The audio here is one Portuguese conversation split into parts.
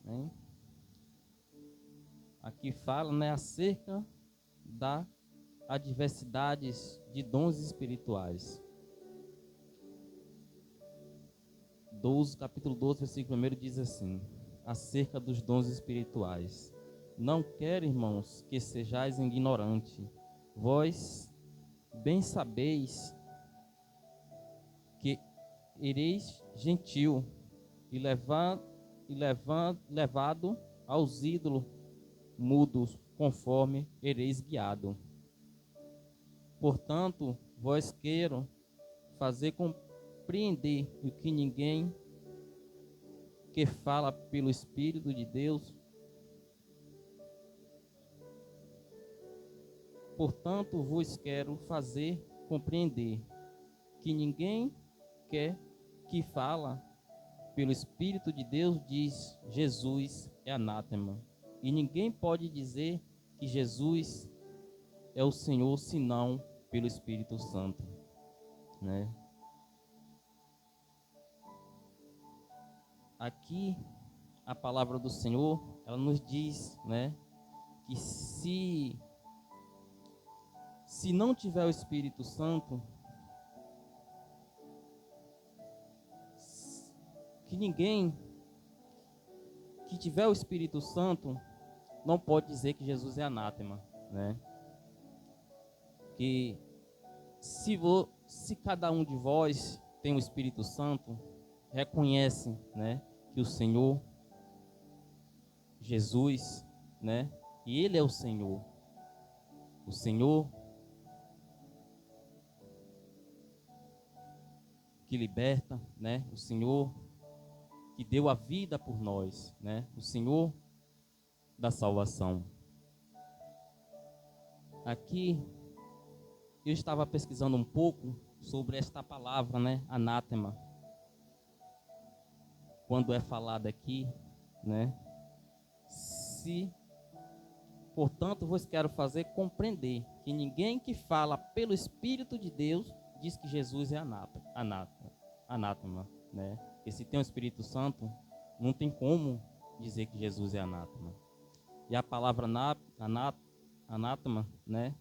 né? Aqui fala, né, acerca da adversidades de dons espirituais. Capítulo 12, versículo 1 diz assim: acerca dos dons espirituais. Não quero, irmãos, que sejais ignorantes. Vós bem sabeis que ereis gentil e levado aos ídolos mudos, conforme ereis guiado. Portanto, vós quero fazer compreender o que ninguém que fala pelo Espírito de Deus. Portanto, vos quero fazer compreender que ninguém que fala pelo Espírito de Deus diz Jesus é anátema. E ninguém pode dizer que Jesus é o Senhor senão pelo Espírito Santo, né? Aqui a palavra do Senhor, ela nos diz, né, que se não tiver o Espírito Santo, que ninguém que tiver o Espírito Santo não pode dizer que Jesus é anátema, né? Que se cada um de vós tem o Espírito Santo, reconhece, né, que o Senhor Jesus, né, e Ele é o Senhor que liberta, né, o Senhor que deu a vida por nós, né, o Senhor da salvação. Aqui eu estava pesquisando um pouco sobre esta palavra, né, anátema. Quando é falada aqui, né, portanto, vos quero fazer compreender que ninguém que fala pelo Espírito de Deus diz que Jesus é anátema, né? E se tem o Espírito Santo, não tem como dizer que Jesus é anátema. E a palavra anátema, né?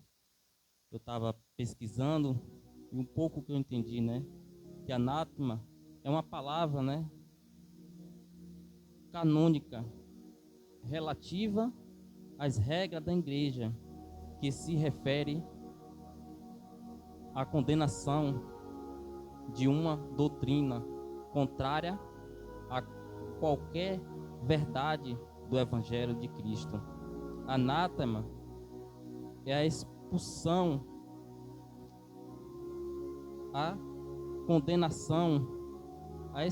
Eu estava pesquisando e um pouco que eu entendi, né? Que anátema é uma palavra, né, canônica, relativa às regras da igreja, que se refere à condenação de uma doutrina contrária a qualquer verdade do Evangelho de Cristo. Anátema é a expulsão, a condenação, a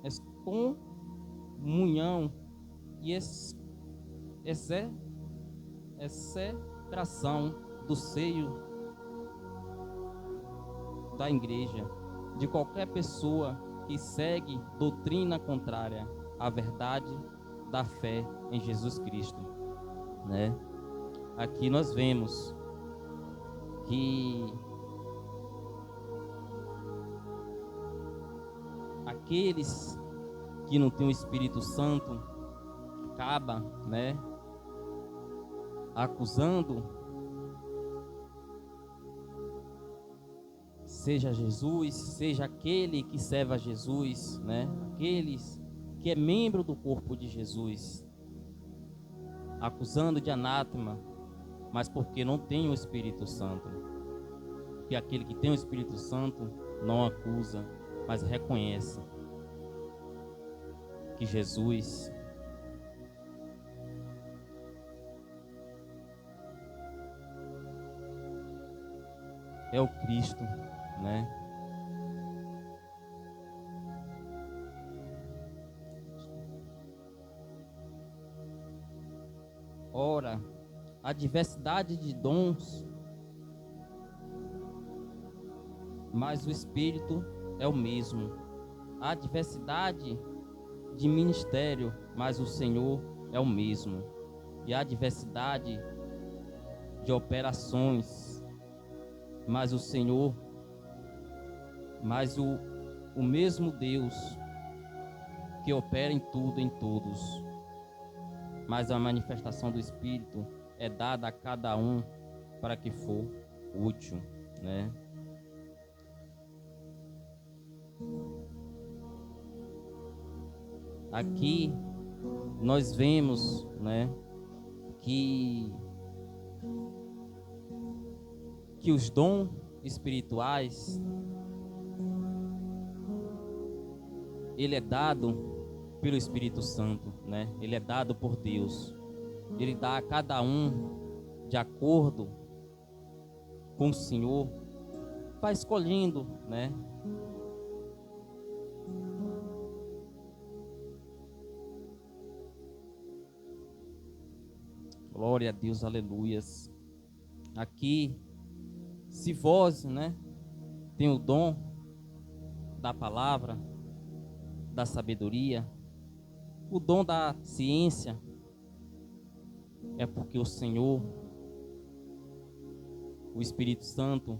excomunhão e execração do seio da igreja de qualquer pessoa que segue doutrina contrária à verdade da fé em Jesus Cristo, né? Aqui nós vemos que aqueles que não têm o Espírito Santo acaba, né, acusando seja Jesus, seja aquele que serve a Jesus, né, aqueles que é membro do corpo de Jesus, acusando de anátema, mas porque não tem o Espírito Santo. Porque aquele que tem o Espírito Santo não acusa, mas reconhece que Jesus é o Cristo, né? Ora, a diversidade de dons, mas o Espírito é o mesmo. A diversidade de ministério, mas o Senhor é o mesmo. E a diversidade de operações, mas o Senhor Mas o mesmo Deus que opera em tudo, em todos, mas a manifestação do Espírito é dada a cada um para que for útil, né? Aqui nós vemos, né, que os dons espirituais ele é dado pelo Espírito Santo, né? Ele é dado por Deus. Ele dá a cada um de acordo com o Senhor, vai escolhendo, né? Glória a Deus, aleluias. Aqui, se vós, né, tem o dom da palavra, da sabedoria, o dom da ciência, é porque o Senhor, o Espírito Santo,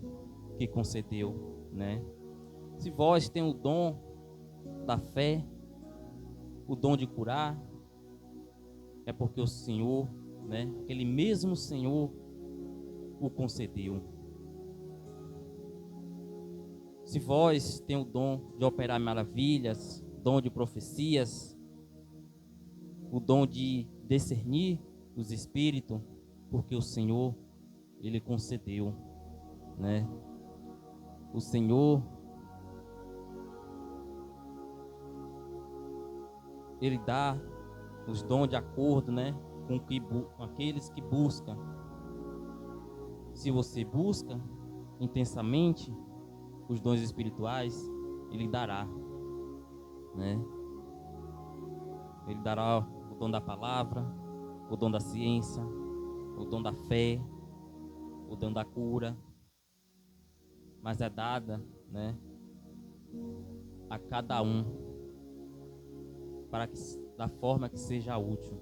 que concedeu, né? Se vós tem o dom da fé, o dom de curar, é porque o Senhor, né, aquele mesmo Senhor o concedeu. Se vós tem o dom de operar maravilhas, dom de profecias, o dom de discernir os espíritos, porque o Senhor, ele concedeu, né? O Senhor, ele dá os dons de acordo, né, com aqueles que buscam. Se você busca intensamente os dons espirituais, ele dará, né? Ele dará o dom da palavra, o dom da ciência, o dom da fé, o dom da cura, mas é dada, né, a cada um para que da forma que seja útil.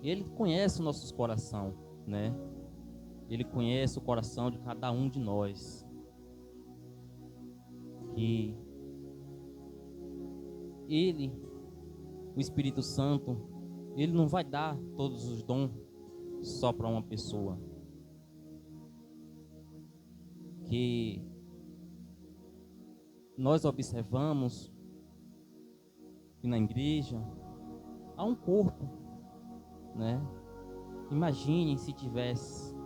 Ele conhece o nosso coração, né? Ele conhece o coração de cada um de nós. Que ele, o Espírito Santo, ele não vai dar todos os dons só para uma pessoa. Que nós observamos que na igreja há um corpo, né? Imaginem se tivesse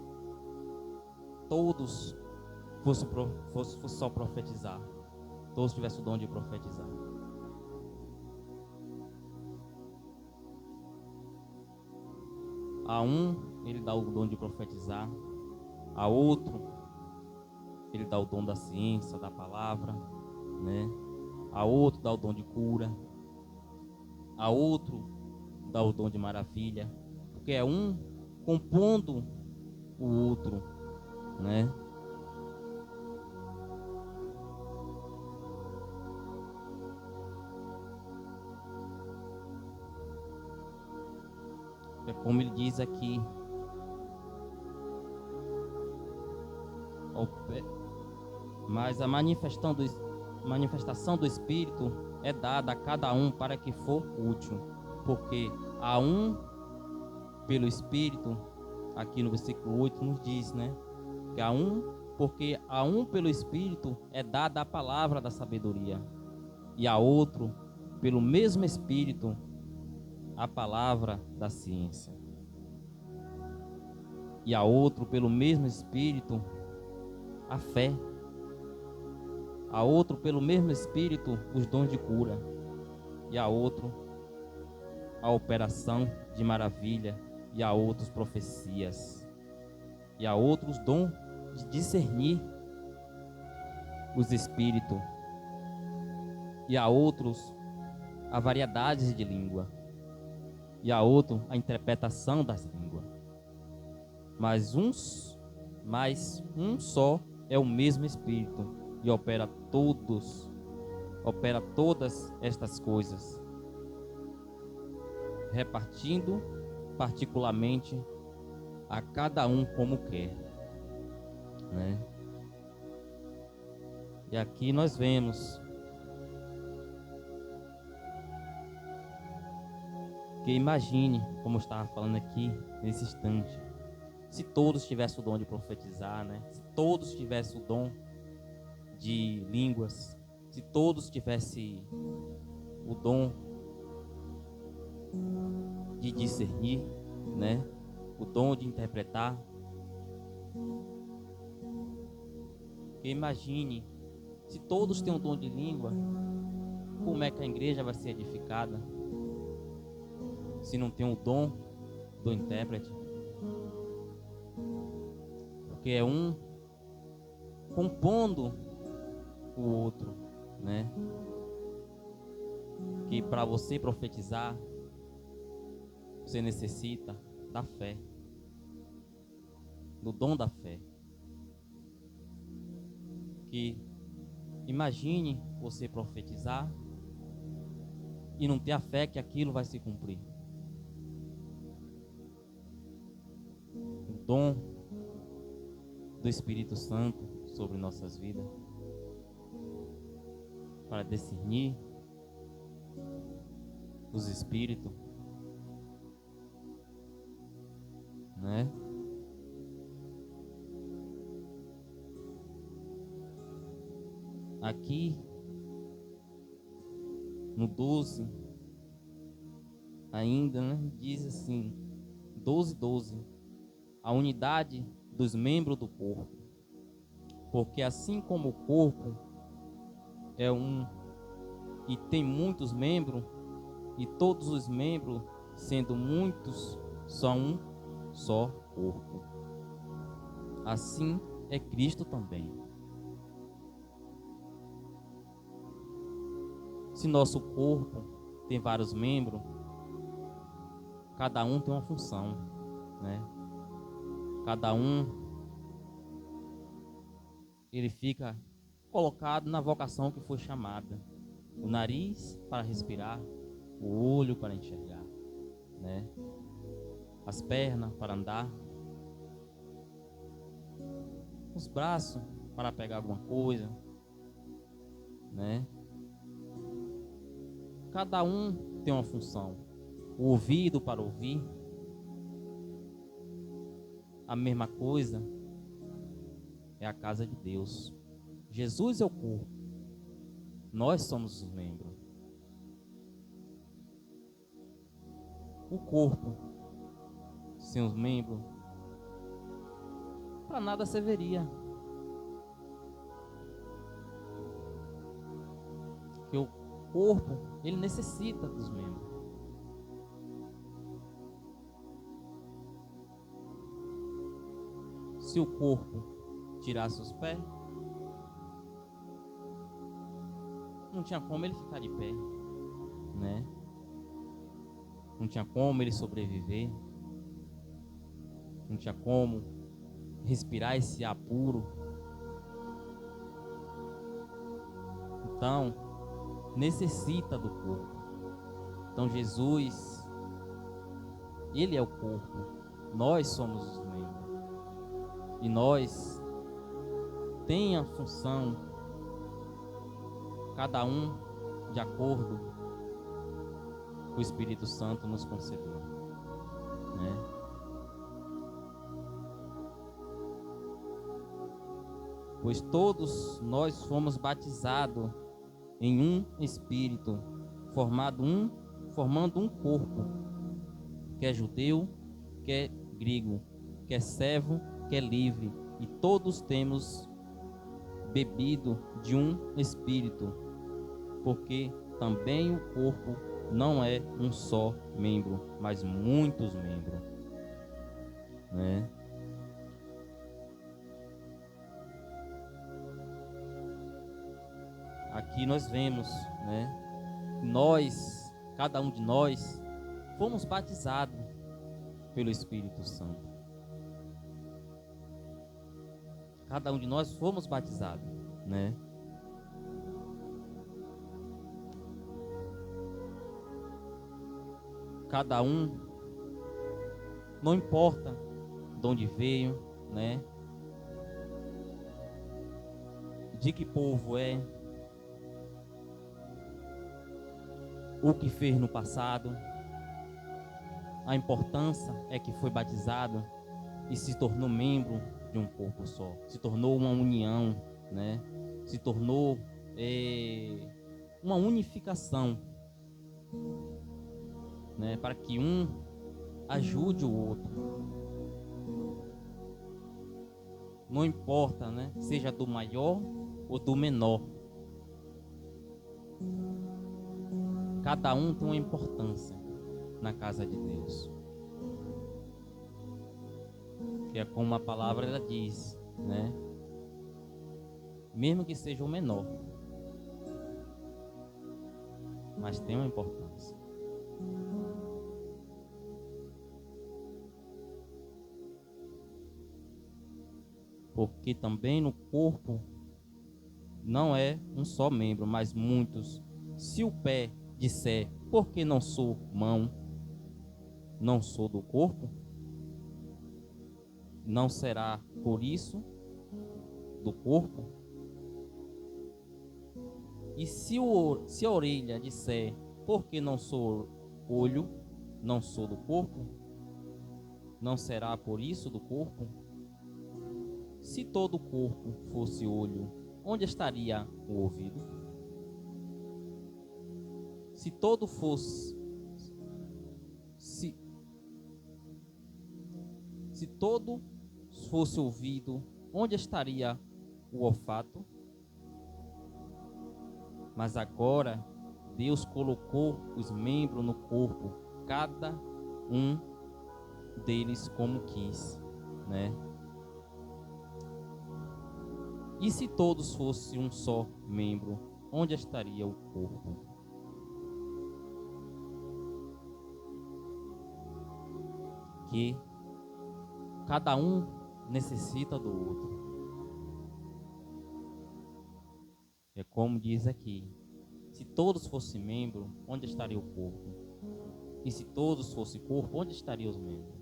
todos fosse só profetizar, todos tivessem o dom de profetizar. A um ele dá o dom de profetizar, a outro ele dá o dom da ciência, da palavra, né? A outro dá o dom de cura, a outro dá o dom de maravilha, porque é um compondo o outro, né? É como ele diz aqui, mas a manifestação do Espírito é dada a cada um para que for útil, porque a um pelo Espírito, aqui no versículo 8 nos diz, né, que porque a um pelo Espírito é dada a palavra da sabedoria, e a outro pelo mesmo Espírito a palavra da ciência, e a outro pelo mesmo Espírito a fé, a outro pelo mesmo Espírito os dons de cura, e a outro a operação de maravilha, e a outros profecias, e a outros dom de discernir os espíritos, e a outros a variedades de língua, e a outro a interpretação das línguas. Mas um só é o mesmo Espírito, e opera todas estas coisas, repartindo particularmente a cada um como quer, né? E aqui nós vemos que imagine, como eu estava falando aqui nesse instante, se todos tivessem o dom de profetizar, né? Se todos tivessem o dom de línguas, se todos tivessem o dom de discernir, né? O dom de interpretar. Imagine, se todos têm o dom de língua, como é que a igreja vai ser edificada? Se não tem o dom do intérprete. Porque é um compondo o outro, né? Que para você profetizar, você necessita da fé, do dom da fé. Que imagine você profetizar e não ter a fé que aquilo vai se cumprir. O dom do Espírito Santo sobre nossas vidas, para discernir os espíritos, né? Aqui no 12 ainda, né, diz assim, 12:12, a unidade dos membros do corpo, porque assim como o corpo é um e tem muitos membros, e todos os membros, sendo muitos, são um só corpo, assim é Cristo também. Se nosso corpo tem vários membros, cada um tem uma função, né? Cada um, ele fica colocado na vocação que foi chamada. O nariz para respirar, o olho para enxergar, né? As pernas para andar, os braços para pegar alguma coisa, né? Cada um tem uma função. O ouvido para ouvir, a mesma coisa é a casa de Deus. Jesus é o corpo, nós somos os membros. O corpo sem os membros, para nada serviria. Porque o corpo, ele necessita dos membros. Se o corpo tirasse os pés, não tinha como ele ficar de pé, né? Não tinha como ele sobreviver. Não tinha como respirar esse ar puro. Então, necessita do corpo. Então, Jesus, ele é o corpo. Nós somos os membros. E nós tem a função, cada um de acordo com o Espírito Santo nos concedeu, né? Pois todos nós fomos batizados em um Espírito, formando um corpo, que é judeu, que é grego, que é servo, que é livre, e todos temos bebido de um Espírito, porque também o corpo não é um só membro, mas muitos membros, né? Aqui nós vemos, né? Nós, cada um de nós, fomos batizados pelo Espírito Santo. Cada um de nós fomos batizados, né? Cada um, não importa de onde veio, né? de que povo é, o que fez no passado. A importância é que foi batizado e se tornou membro de um corpo só, se tornou uma união, né? Se tornou uma unificação, né? Para que um ajude o outro. Não importa, né? Seja do maior ou do menor. Cada um tem uma importância na casa de Deus. Que é como a palavra ela diz, né? Mesmo que seja o menor, mas tem uma importância. Porque também no corpo não é um só membro, mas muitos. Se o pé disser, porque não sou mão, não sou do corpo, não será por isso do corpo? E se a orelha disser, porque não sou olho, não sou do corpo, não será por isso do corpo? Se todo o corpo fosse olho, onde estaria o ouvido? Se todo fosse se todo fosse ouvido, onde estaria o olfato? Mas agora Deus colocou os membros no corpo, cada um deles como quis, né? E se todos fossem um só membro, onde estaria o corpo? Que cada um necessita do outro. É como diz aqui: se todos fossem membro, onde estaria o corpo? E se todos fossem corpo, onde estariam os membros?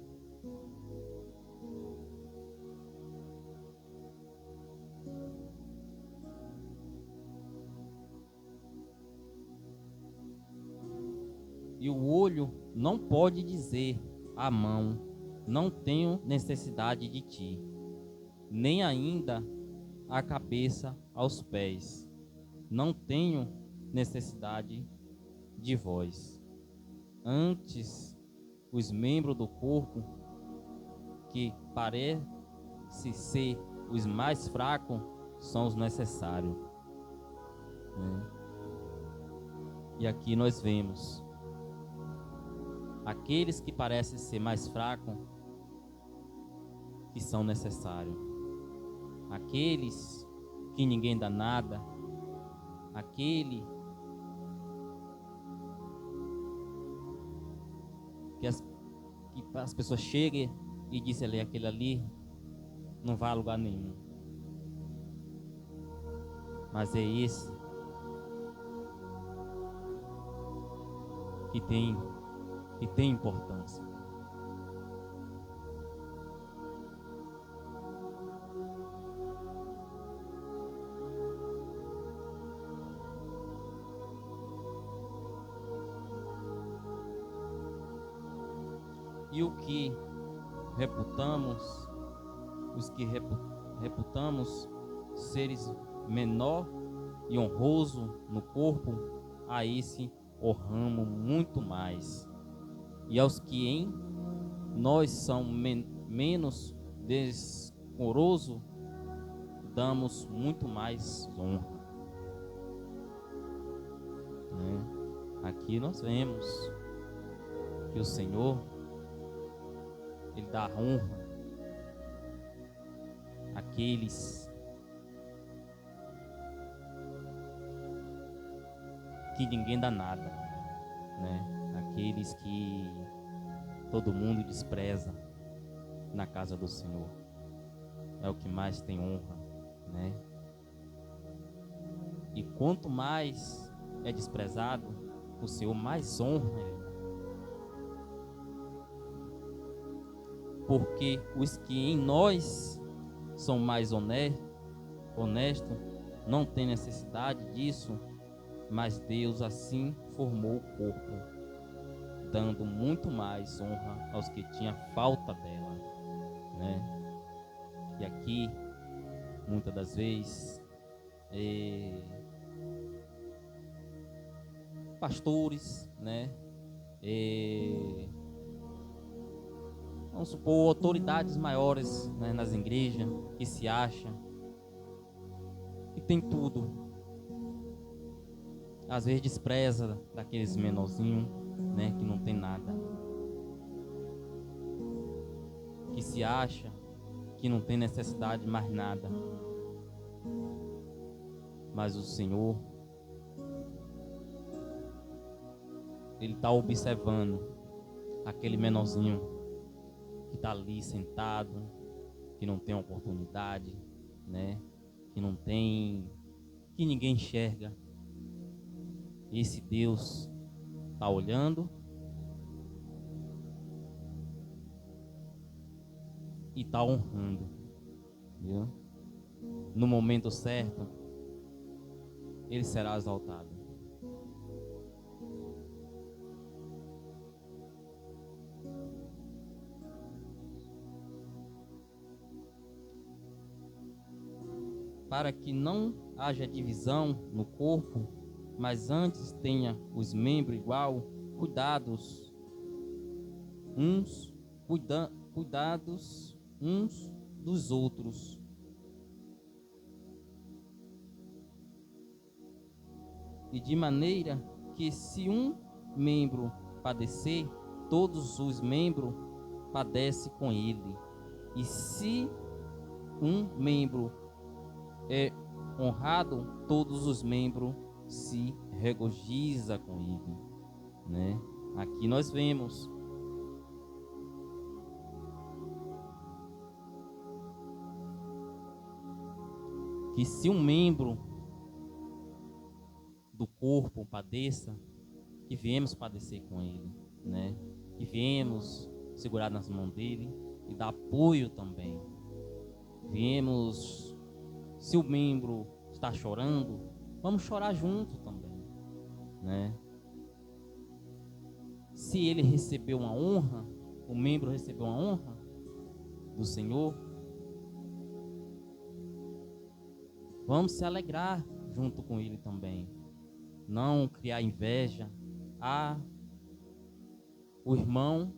E o olho não pode dizer à mão, não tenho necessidade de ti, nem ainda a cabeça aos pés, não tenho necessidade de vós. Antes, os membros do corpo, que parecem ser os mais fracos, são os necessários, né? E aqui nós vemos aqueles que parecem ser mais fracos, que são necessários. Aqueles que ninguém dá nada, aquele que as pessoas chegam e dizem ali, aquele ali não vai a lugar nenhum. Mas é esse que tem importância. E o que reputamos, os que reputamos seres menor e honroso no corpo, a esse honramos muito mais. E aos que em nós são menos desonroso, damos muito mais honra, né? Aqui nós vemos que o Senhor, Ele dá honra àqueles que ninguém dá nada, né? Aqueles que todo mundo despreza na casa do Senhor. É o que mais tem honra, né? E quanto mais é desprezado, o Senhor mais honra ele. Porque os que em nós são mais honestos, não tem necessidade disso, mas Deus assim formou o corpo, dando muito mais honra aos que tinham falta dela, né? E aqui, muitas das vezes, pastores, né? Vamos supor, autoridades maiores, né, nas igrejas, que se acham que tem tudo. Às vezes despreza daqueles menorzinhos, né, que não tem nada. Que se acha que não tem necessidade de mais nada. Mas o Senhor, Ele está observando aquele menorzinho que está ali sentado, que não tem oportunidade, né? Que não tem, que ninguém enxerga. Esse Deus está olhando e está honrando, viu? No momento certo, Ele será exaltado. Para que não haja divisão no corpo, mas antes tenha os membros igual, cuidados uns dos outros. E de maneira que se um membro padecer, todos os membros padecem com ele. E se um membro é honrado, todos os membros se regozijam com ele, né? Aqui nós vemos que se um membro do corpo padeça, que viemos padecer com ele, né? Que viemos segurar nas mãos dele e dar apoio também. Viemos, se o membro está chorando, vamos chorar junto também, né? Se ele recebeu uma honra, o membro recebeu uma honra do Senhor, vamos se alegrar junto com ele também. Não criar inveja. O irmão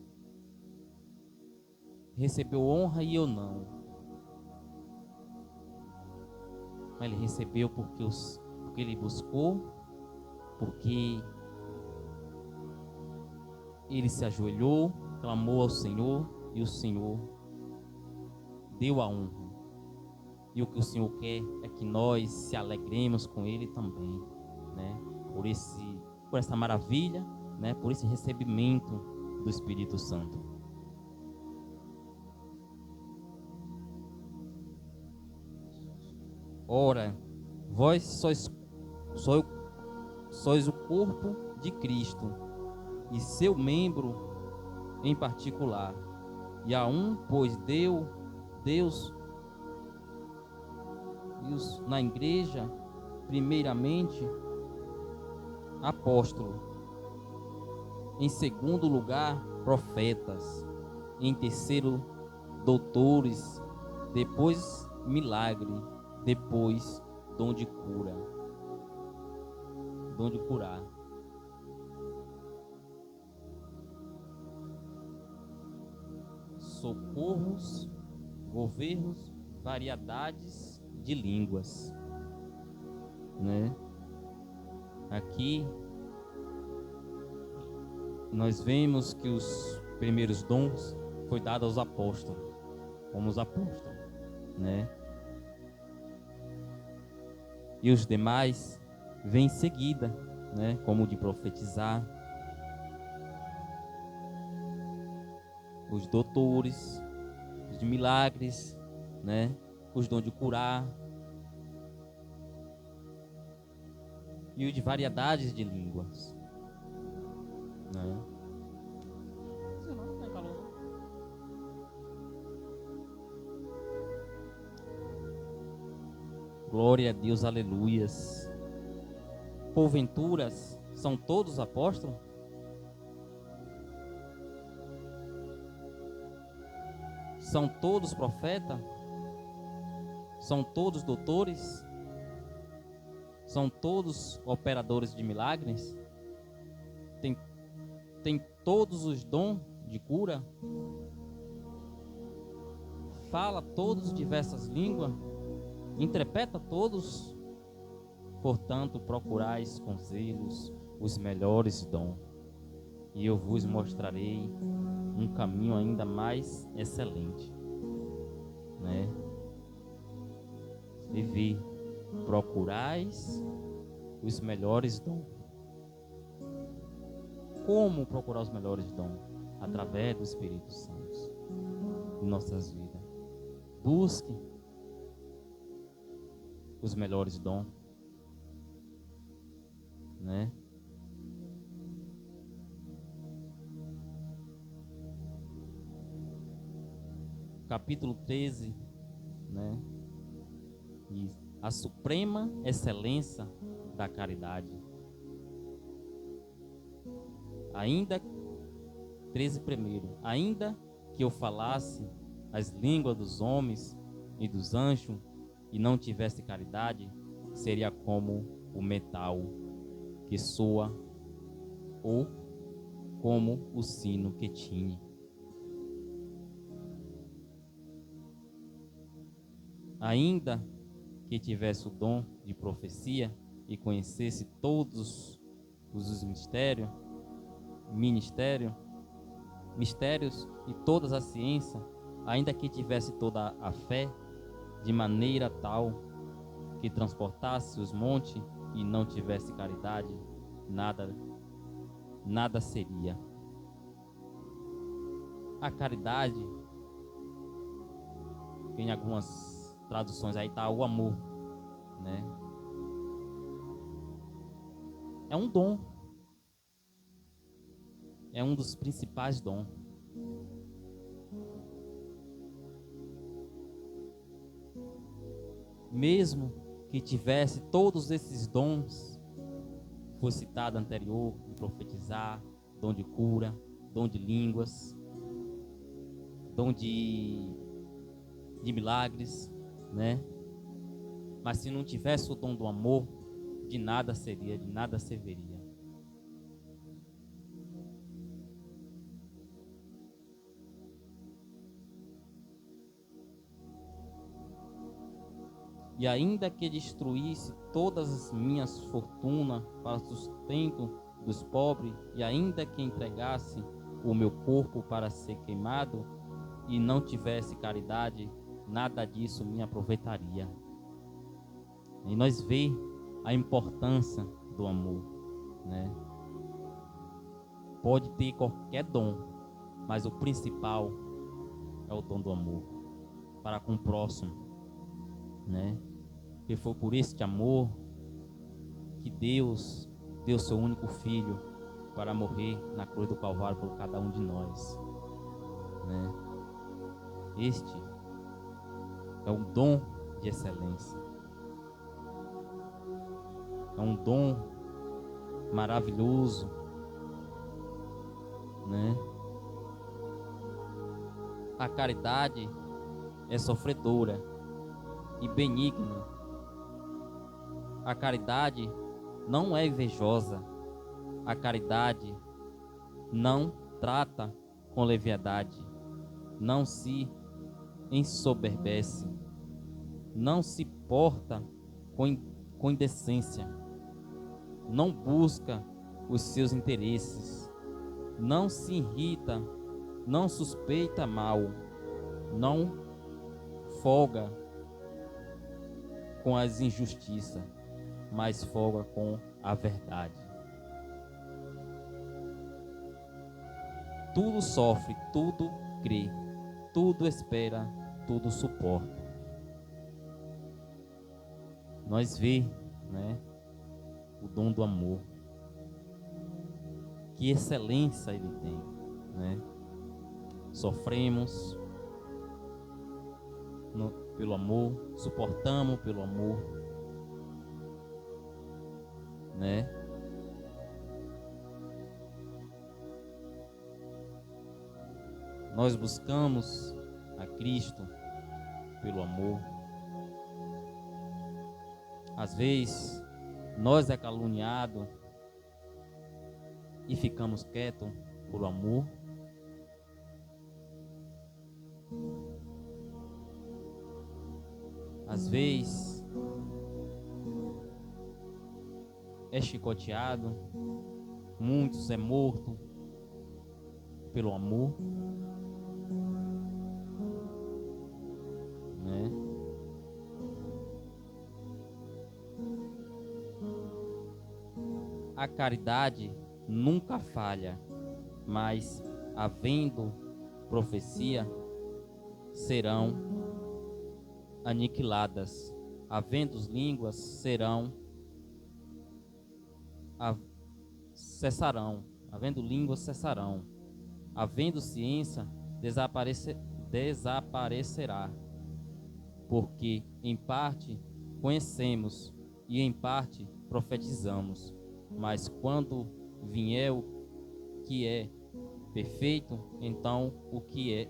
recebeu honra e eu não. Mas ele recebeu porque ele buscou, porque ele se ajoelhou, clamou ao Senhor e o Senhor deu a honra. E o que o Senhor quer é que nós se alegremos com ele também, né? Por essa maravilha, né? Por esse recebimento do Espírito Santo. Ora, vós sois o corpo de Cristo e seu membro em particular. E a um, pois, deu Deus na igreja, primeiramente, apóstolo, em segundo lugar, profetas, em terceiro, doutores, depois milagre, depois dom de curar. Socorros, governos, variedades de línguas, né? Aqui nós vemos que os primeiros dons foi dado aos apóstolos, como os apóstolos, né? E os demais vêm em seguida, né? Como o de profetizar, os doutores, os de milagres, né? Os dons de curar e os de variedades de línguas, né? Glória a Deus, aleluias. Porventura, são todos apóstolos? São todos profetas? São todos doutores? São todos operadores de milagres? Tem todos os dons de cura? Fala todos diversas línguas? Interpreta todos? Portanto, procurais com zelos os melhores dons, e eu vos mostrarei um caminho ainda mais excelente, né? E vi, procurais os melhores dons. Como procurar os melhores dons? Através do Espírito Santo em nossas vidas. Busque os melhores dons, né? Capítulo 13, né? E a suprema excelência da caridade. Ainda 13 primeiro, ainda que eu falasse as línguas dos homens e dos anjos e não tivesse caridade, seria como o metal que soa ou como o sino que tine. Ainda que tivesse o dom de profecia e conhecesse todos os mistérios e todas as ciências, ainda que tivesse toda a fé, de maneira tal que transportasse os montes e não tivesse caridade, nada seria. A caridade, em algumas traduções aí está o amor, né? É um dom. É um dos principais dons. Mesmo que tivesse todos esses dons, foi citado anterior, de profetizar, dom de cura, dom de línguas, dom de milagres, né? Mas se não tivesse o dom do amor, de nada seria, de nada serviria. E ainda que destruísse todas as minhas fortunas para o sustento dos pobres, e ainda que entregasse o meu corpo para ser queimado, e não tivesse caridade, nada disso me aproveitaria. E nós vemos a importância do amor, né? Pode ter qualquer dom, mas o principal é o dom do amor para com o próximo, né? Que foi por este amor que Deus deu seu único filho para morrer na cruz do Calvário por cada um de nós, né? Este é um dom de excelência, é um dom maravilhoso, né? A caridade é sofredora e benigna. A caridade não é invejosa. A caridade não trata com leviandade, não se ensoberbece, não se porta com indecência, não busca os seus interesses, não se irrita, não suspeita mal, não folga com as injustiças, mas folga com a verdade. Tudo sofre, tudo crê, tudo espera, tudo suporta. Nós vemos, né, o dom do amor. Que excelência ele tem, né? Sofremos pelo amor, suportamos pelo amor, né? Nós buscamos a Cristo pelo amor. Às vezes, nós é caluniado e ficamos quietos por amor. Às vezes, é chicoteado, muitos é morto pelo amor, né? A caridade nunca falha, mas havendo profecia serão aniquiladas, havendo línguas cessarão, havendo línguas cessarão, havendo ciência desaparecerá, porque em parte conhecemos e em parte profetizamos, mas quando vier o que é perfeito, então o que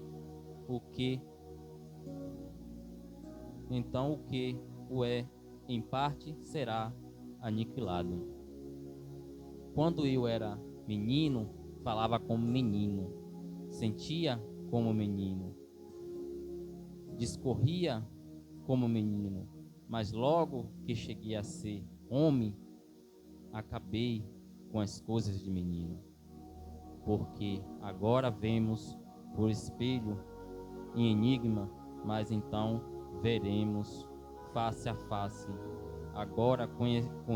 o é em parte será aniquilado. Quando eu era menino, falava como menino, sentia como menino, discorria como menino, mas logo que cheguei a ser homem, acabei com as coisas de menino, porque agora vemos por espelho em enigma, mas então veremos face a face. Agora com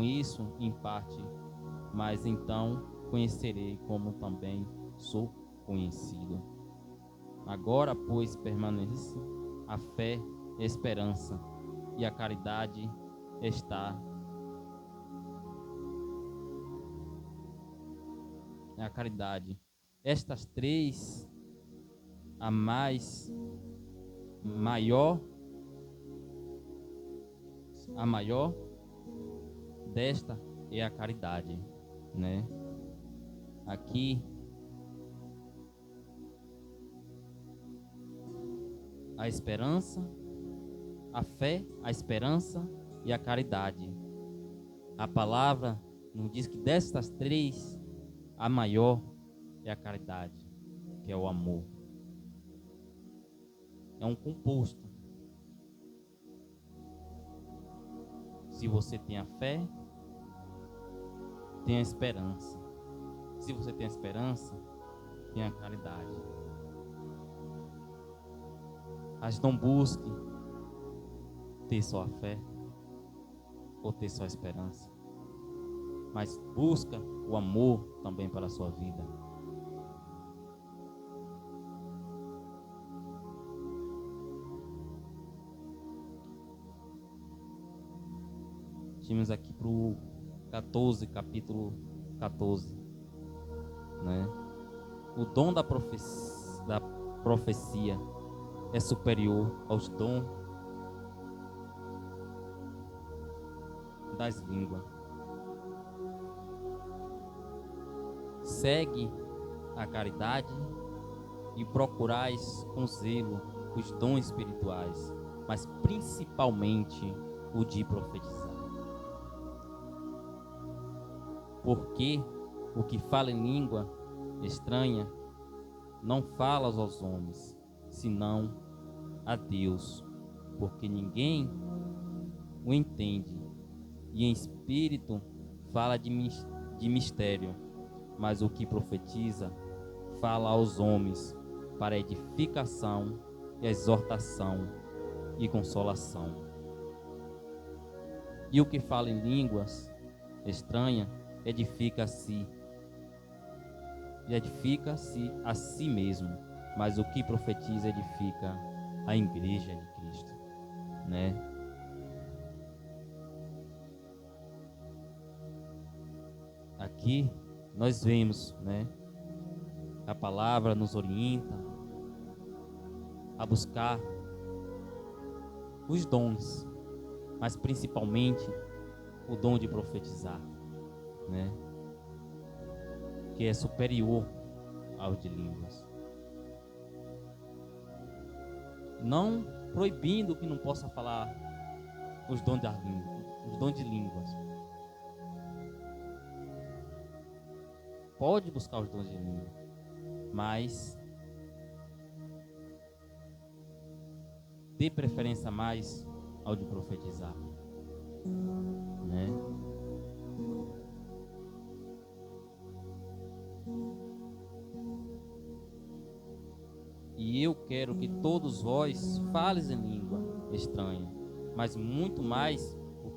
isso em parte, mas então conhecerei como também sou conhecido. Agora, pois, permanece a fé, a esperança e a caridade está. A caridade. Estas três, a maior desta é a caridade, né? Aqui a esperança, a fé, a esperança e a caridade. A palavra nos diz que destas três, a maior é a caridade, que é o amor. É um composto. Se você tem a fé, tem a esperança. Se você tem a esperança, tem a caridade. Mas não busque ter só a fé ou ter só a esperança, mas busca o amor também para a sua vida. Tínhamos aqui para o 14, capítulo 14, né? O dom da profecia é superior aos dons das línguas. Segue a caridade e procurais com zelo os dons espirituais, mas principalmente o de profetizar. Porque o que fala em língua estranha não fala aos homens, senão a Deus, porque ninguém o entende, e em espírito fala de mistério, mas o que profetiza fala aos homens para edificação e exortação e consolação. E o que fala em línguas estranhas edifica-se a si mesmo, mas o que profetiza edifica a igreja de Cristo, né? Aqui nós vemos, né? A palavra nos orienta a buscar os dons, mas principalmente o dom de profetizar, né? Que é superior ao de línguas. Não proibindo que não possa falar os dons das línguas, os dons de línguas. Pode buscar os dons de língua, mas dê preferência mais ao de profetizar, né? E eu quero que todos vós fales em língua estranha, mas muito mais o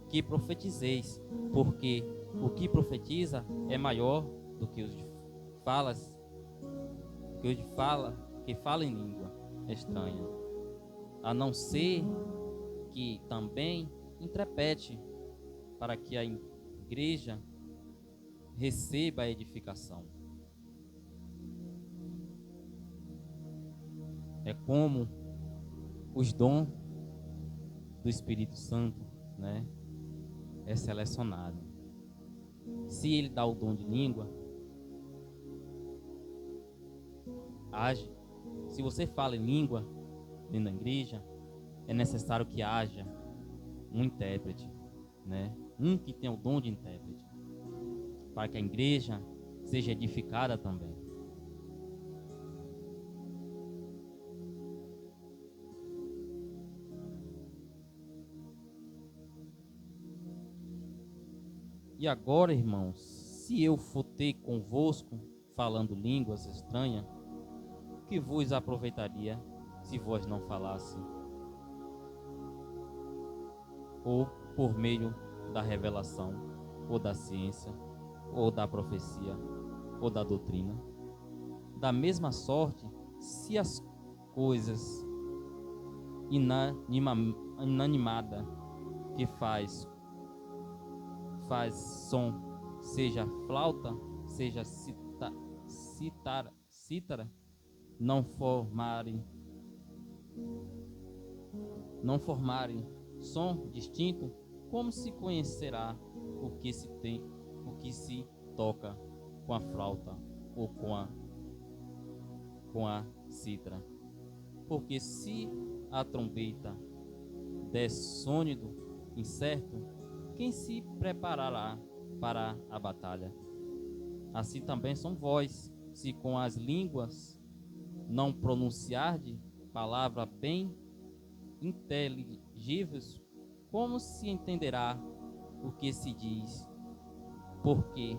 que profetizeis, porque o que profetiza é maior do que os de falas, que fala em língua estranha, a não ser que também interprete para que a igreja receba a edificação. É como os dons do Espírito Santo, né? É selecionado. Se ele dá o dom de língua, age. Se você fala em língua dentro da igreja, é necessário que haja um intérprete, né? Um que tenha o dom de intérprete, para que a igreja seja edificada também. E agora, irmãos, se eu for ter convosco falando línguas estranhas, que vos aproveitaria se vós não falasse? Ou por meio da revelação, ou da ciência, ou da profecia, ou da doutrina? Da mesma sorte, se as coisas inanimada que faz som, seja flauta, seja cítara, não formarem som distinto, como se conhecerá o que se toca com a flauta ou com a cítara? Porque se a trombeta der sônido incerto, quem se preparará para a batalha? Assim também são vós, se com as línguas não pronunciarde palavra bem inteligíveis, como se entenderá o que se diz? Porque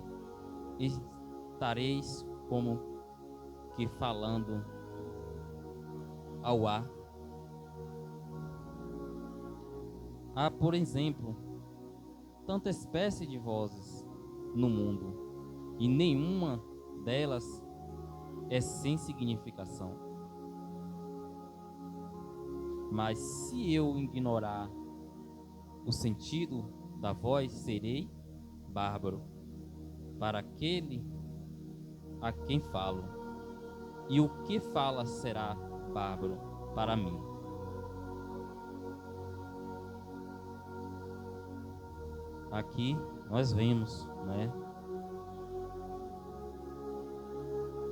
estareis como que falando ao ar. Há, por exemplo, tanta espécie de vozes no mundo, e nenhuma delas é sem significação. Mas se eu ignorar o sentido da voz, serei bárbaro para aquele a quem falo, e o que fala será bárbaro para mim. Aqui nós vemos, né?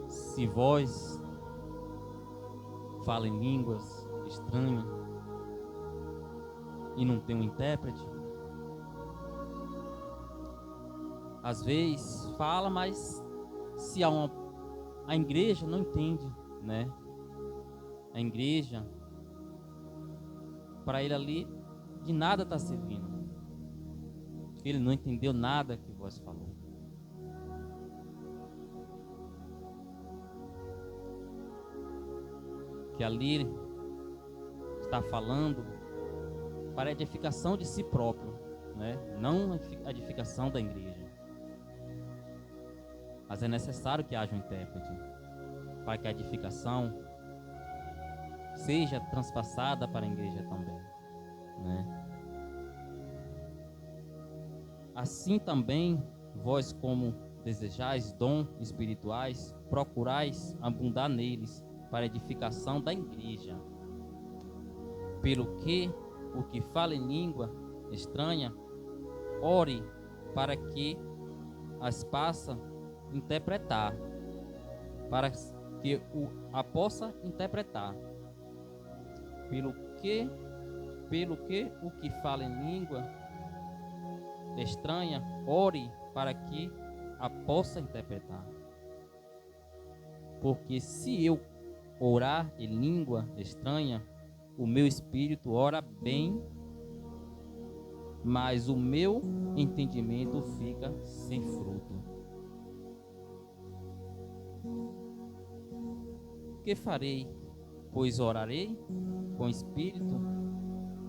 Se vós fala em línguas estranhas e não tem um intérprete, às vezes fala, mas se a igreja não entende, né? A igreja, para ele ali, de nada está servindo. Ele não entendeu nada que vós falou. Que ali está falando para a edificação de si próprio, né? Não a edificação da igreja. Mas é necessário que haja um intérprete para que a edificação seja transpassada para a igreja também, né? Assim também vós, como desejais dons espirituais, procurais abundar neles para a edificação da igreja. Pelo que o que fala em língua estranha, ore para que as possa interpretar, para que a possa interpretar. Pelo que o que fala em língua estranha, ore para que a possa interpretar. Porque se eu orar em língua estranha, o meu espírito ora bem, mas o meu entendimento fica sem fruto. Que farei? Pois orarei com espírito,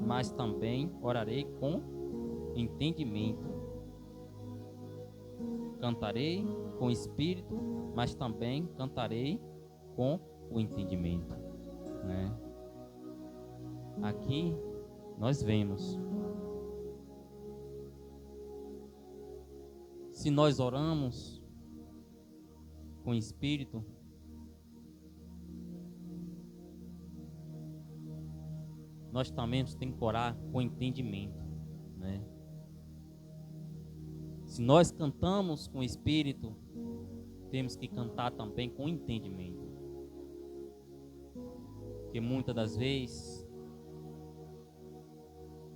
mas também orarei com entendimento. Cantarei com espírito, mas também cantarei com o entendimento, né? Aqui nós vemos, se nós oramos com espírito, nós também temos que orar com entendimento, né? Se nós cantamos com espírito, temos que cantar também com entendimento. Porque muitas das vezes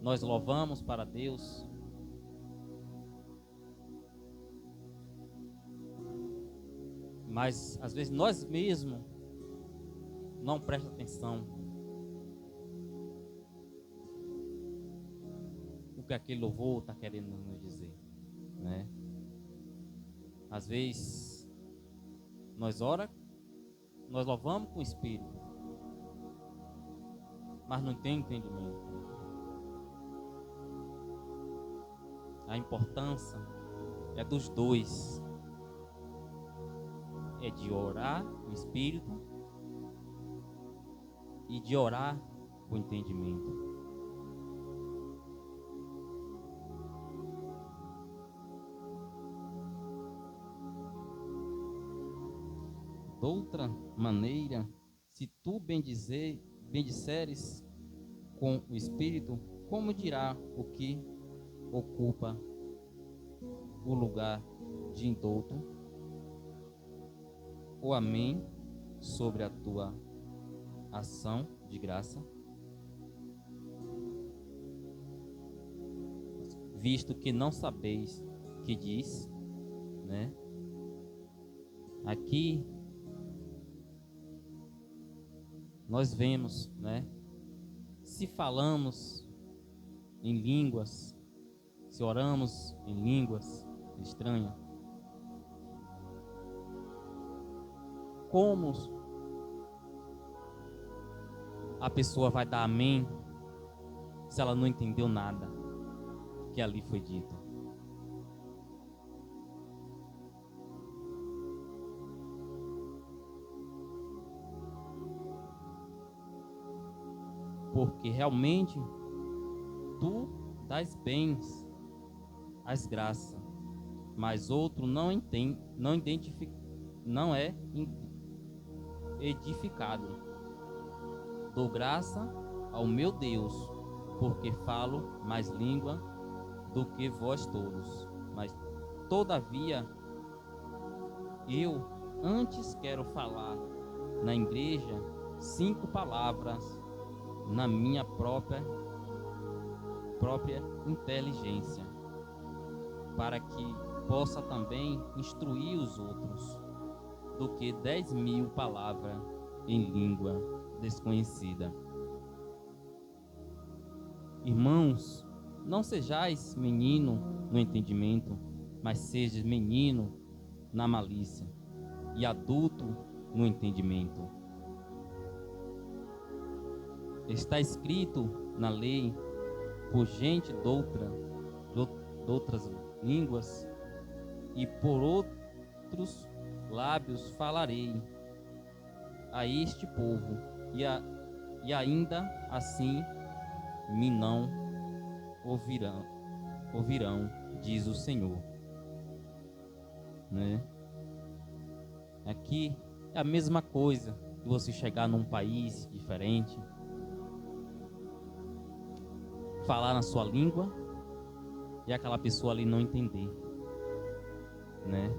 nós louvamos para Deus, mas às vezes nós mesmos não prestamos atenção o que aquele louvor está querendo nos dizer, né? Às vezes nós louvamos com o espírito, mas não tem entendimento. A importância é dos dois, é de orar com o espírito e de orar com o entendimento. De outra maneira, se tu bendisseres com o espírito, como dirá o que ocupa o lugar de indulto? O amém sobre a tua ação de graça, visto que não sabeis que diz, né? Aqui nós vemos, né? Se falamos em línguas, se oramos em línguas estranhas, como a pessoa vai dar amém se ela não entendeu nada que ali foi dito? Porque realmente tu dás bens, as graças, mas outro não entende, não é edificado. Dou graça ao meu Deus, porque falo mais língua do que vós todos. Mas todavia eu antes quero falar na igreja 5 palavras na minha própria inteligência, para que possa também instruir os outros, do que 10.000 palavras em língua desconhecida. Irmãos, não sejais menino no entendimento, mas sejais menino na malícia, e adulto no entendimento. Está escrito na lei: por gente de outras línguas e por outros lábios falarei a este povo, e ainda assim me não ouvirão, diz o Senhor, né? Aqui é a mesma coisa que você chegar num país diferente falar na sua língua e aquela pessoa ali não entender, né?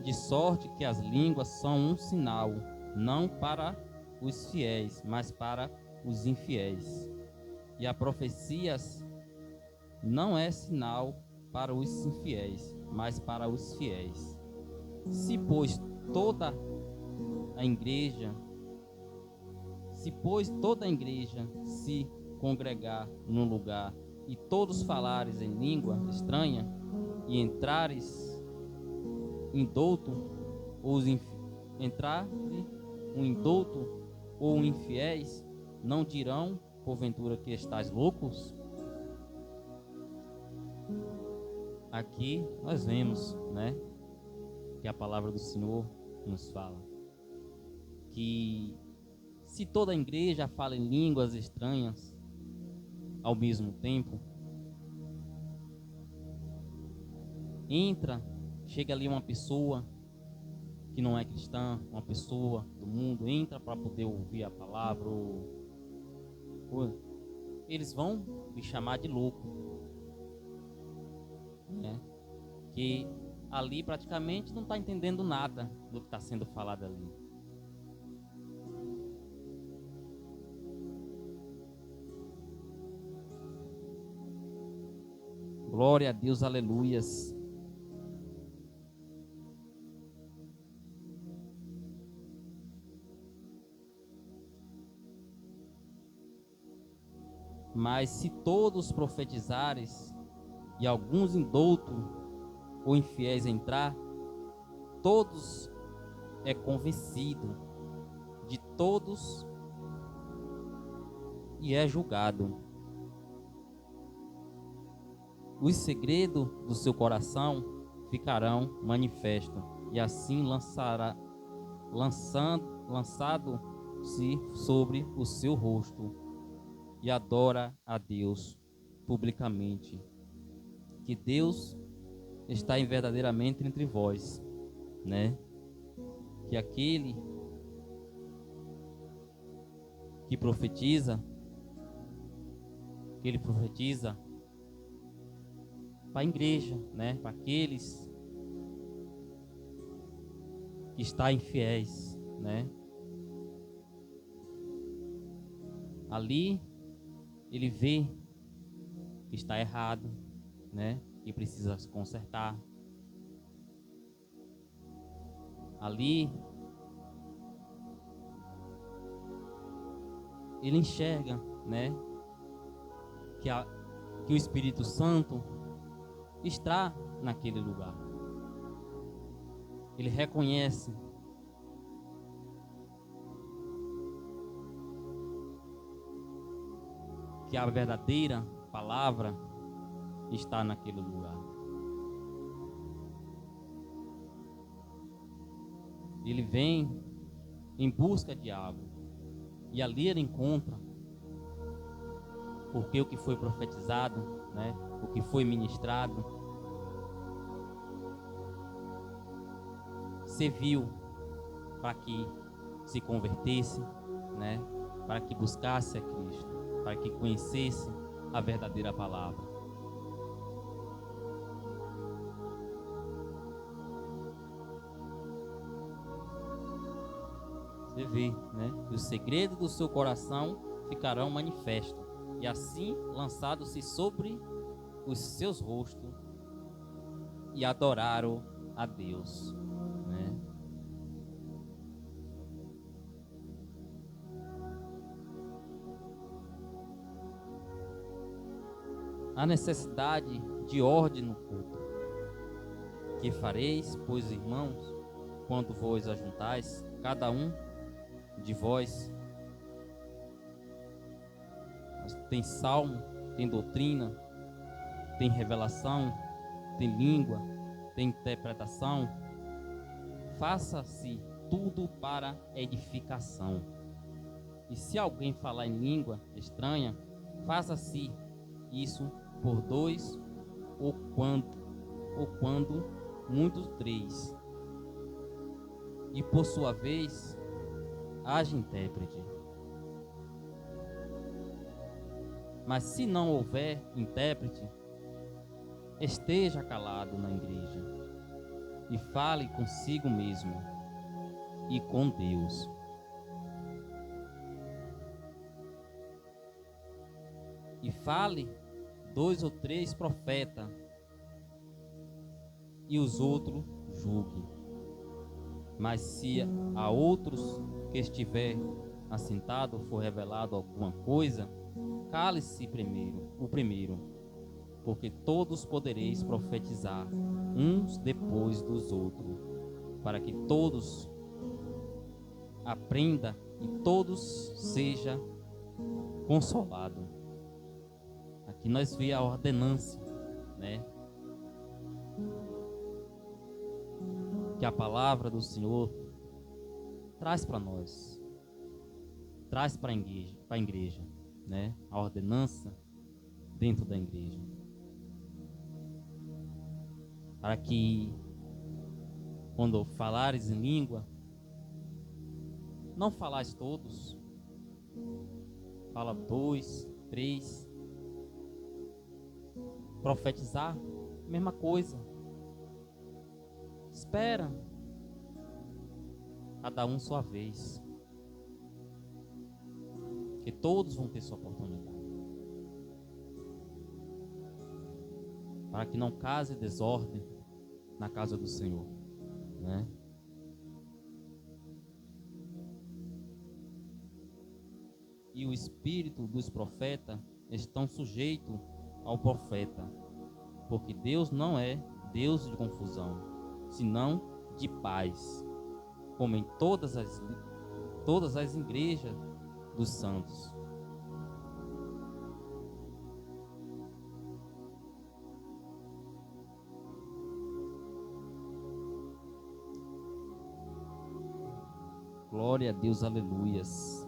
De sorte que as línguas são um sinal, não para os fiéis, mas para os infiéis. E a profecias não é sinal para os infiéis, mas para os fiéis. Se, pois, toda a igreja se congregar num lugar e todos falares em língua estranha e entrares indouto ou entrar um indouto ou infiéis, não dirão porventura que estáis loucos? Aqui nós vemos, né, que a palavra do Senhor nos fala que se toda a igreja fala em línguas estranhas ao mesmo tempo, chega ali uma pessoa que não é cristã, uma pessoa do mundo, entra para poder ouvir a palavra, ou eles vão me chamar de louco, né? Que ali praticamente não está entendendo nada do que está sendo falado ali. Glória a Deus, aleluias. Mas se todos profetizares e alguns indoutos ou infiéis entrar, todos é convencido, de todos e é julgado. Os segredos do seu coração ficarão manifestos, e assim lançado-se sobre o seu rosto, e adora a Deus publicamente, que Deus está verdadeiramente entre vós, né? Que aquele que profetiza, ele profetiza para a igreja, né? Para aqueles que estão infiéis, né? Ali ele vê que está errado, né? Que precisa se consertar. Ali ele enxerga, né? Que o Espírito Santo está naquele lugar. Ele reconhece que a verdadeira palavra está naquele lugar. Ele vem em busca de algo, e ali ele encontra, porque o que foi profetizado, né, o que foi ministrado, serviu para que se convertesse, né, para que buscasse a Cristo, para que conhecesse a verdadeira palavra. Você vê, né, que os segredos do seu coração ficarão manifestos, e assim lançados-se sobre os seus rostos, e adoraram a Deus, né? A necessidade de ordem no culto. Que fareis, pois, irmãos, quando vos ajuntais, cada um de vós tem salmo, tem doutrina, tem revelação, tem língua, tem interpretação. Faça-se tudo para edificação. E se alguém falar em língua estranha, faça-se isso por 2 ou quando muitos 3. E por sua vez, haja intérprete. Mas se não houver intérprete, esteja calado na igreja e fale consigo mesmo e com Deus. E fale 2 ou 3 profetas, e os outros julgue. Mas se a outros que estiver assentado for revelado alguma coisa, cale-se o primeiro, porque todos podereis profetizar uns depois dos outros, para que todos aprenda e todos seja consolado. Aqui nós vemos a ordenança, né? Que a palavra do Senhor traz para nós, traz para a igreja, né? A ordenança dentro da igreja, para que quando falares em língua, não falais todos, fala 2, 3, profetizar, mesma coisa. Espera, cada um sua vez, que todos vão ter sua oportunidade, para que não cause desordem na casa do Senhor, né? E o espírito dos profetas estão sujeitos ao profeta, porque Deus não é Deus de confusão, senão de paz, como em todas as igrejas dos santos. Glória a Deus, aleluias.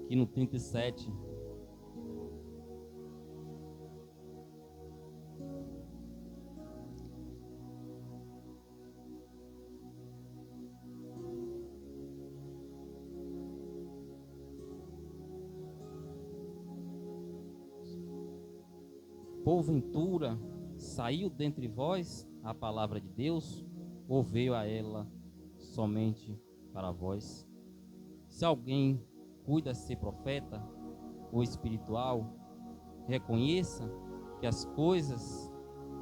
Aqui no 37. Porventura saiu dentre vós a palavra de Deus, ou veio a ela somente para vós? Se alguém cuida ser profeta ou espiritual, reconheça que as coisas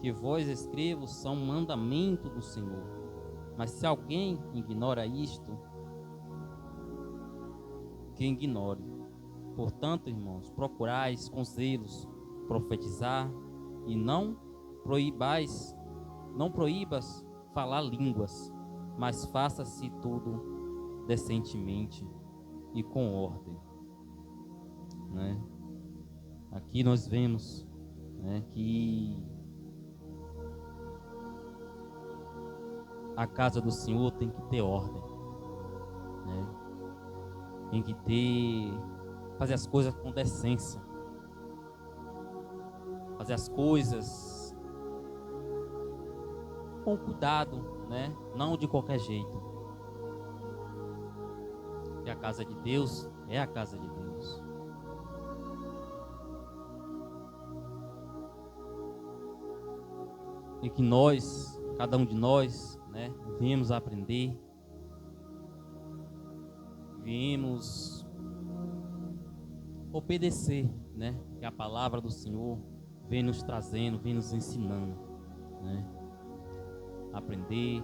que vós escrevo são mandamento do Senhor. Mas se alguém ignora isto, que ignore. Portanto, irmãos, procurais com zelos profetizar e não proíbas falar línguas, mas faça-se tudo decentemente e com ordem, né? Aqui nós vemos, né, que a casa do Senhor tem que ter ordem, né? Tem que fazer as coisas com decência, fazer as coisas com cuidado, né? Não de qualquer jeito. E a casa de Deus é a casa de Deus. E que nós, cada um de nós, né, viemos aprender, viemos obedecer, né? Que a palavra do Senhor vem nos trazendo, vem nos ensinando, né? Aprender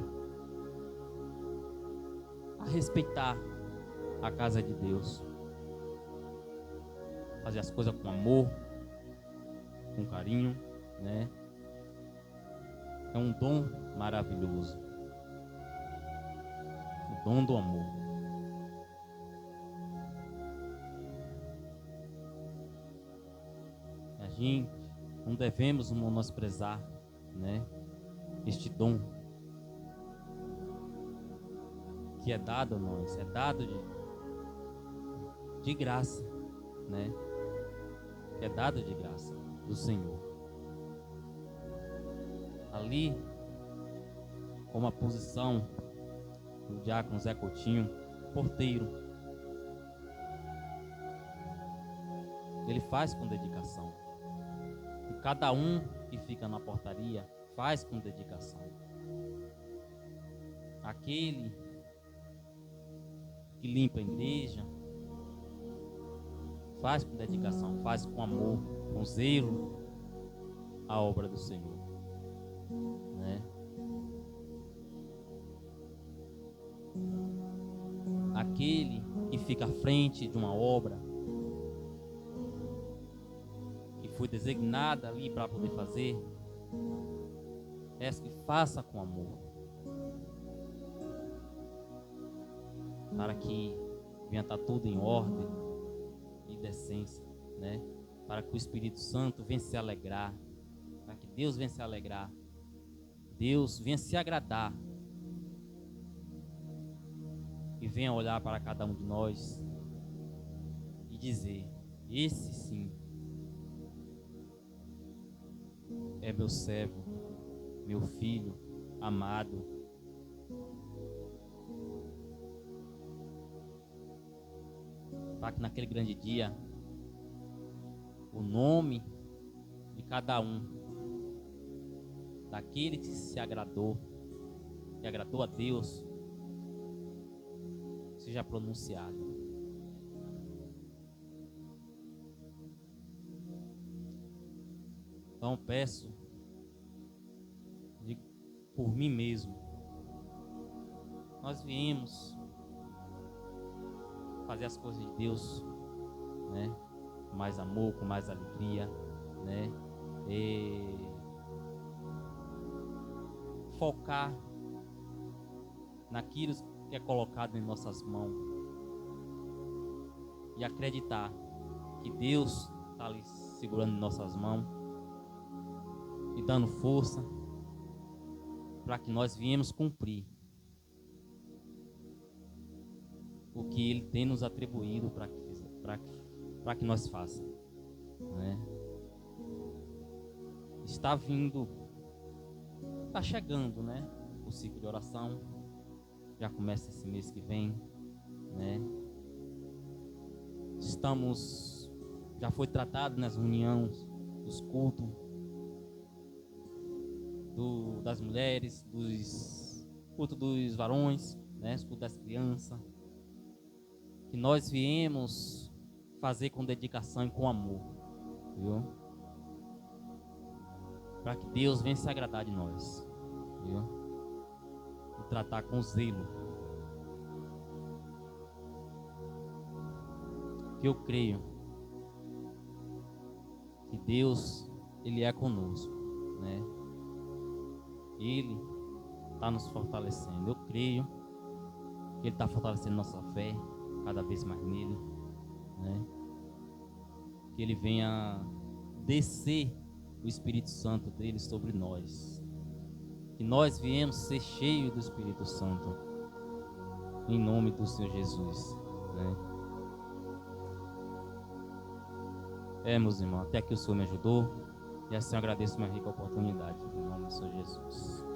a respeitar a casa de Deus, fazer as coisas com amor, com carinho, né? É um dom maravilhoso, o dom do amor. A gente não devemos menosprezar, né, este dom que é dado a nós, é dado de graça, né? Que é dado de graça do Senhor. Ali, como a posição do diácono Zé Coutinho, porteiro, ele faz com dedicação. E cada um que fica na portaria faz com dedicação. Aquele que limpa a igreja faz com dedicação, faz com amor, com zelo a obra do Senhor, né? Aquele que fica à frente de uma obra que foi designada ali para poder fazer, que faça com amor, para que venha estar tudo em ordem e decência, né? Para que o Espírito Santo venha se alegrar, para que Deus venha se alegrar, Deus venha se agradar e venha olhar para cada um de nós e dizer: esse sim é meu servo, meu filho amado. Para que naquele grande dia o nome de cada um daquele que se agradou, que agradou a Deus, seja pronunciado. Então peço por mim mesmo, nós viemos fazer as coisas de Deus, né? Com mais amor, com mais alegria, né? E focar naquilo que é colocado em nossas mãos e acreditar que Deus está ali segurando em nossas mãos e dando força para que nós viemos cumprir o que Ele tem nos atribuído para que nós façamos, né? Está vindo, está chegando, né? O ciclo de oração já começa esse mês que vem, né? Já foi tratado nas reuniões dos cultos das mulheres, dos cultos dos varões, né? Os cultos das crianças, que nós viemos fazer com dedicação e com amor, viu? Para que Deus venha se agradar de nós, viu? E tratar com zelo. Que eu creio que Deus, Ele é conosco, né? Ele está nos fortalecendo. Eu creio que Ele está fortalecendo nossa fé cada vez mais nele, né? Que Ele venha descer o Espírito Santo dele sobre nós, que nós viemos ser cheios do Espírito Santo, em nome do Senhor Jesus, né? Meus irmãos, até que o Senhor me ajudou, e assim eu agradeço uma rica oportunidade, em nome do Senhor Jesus.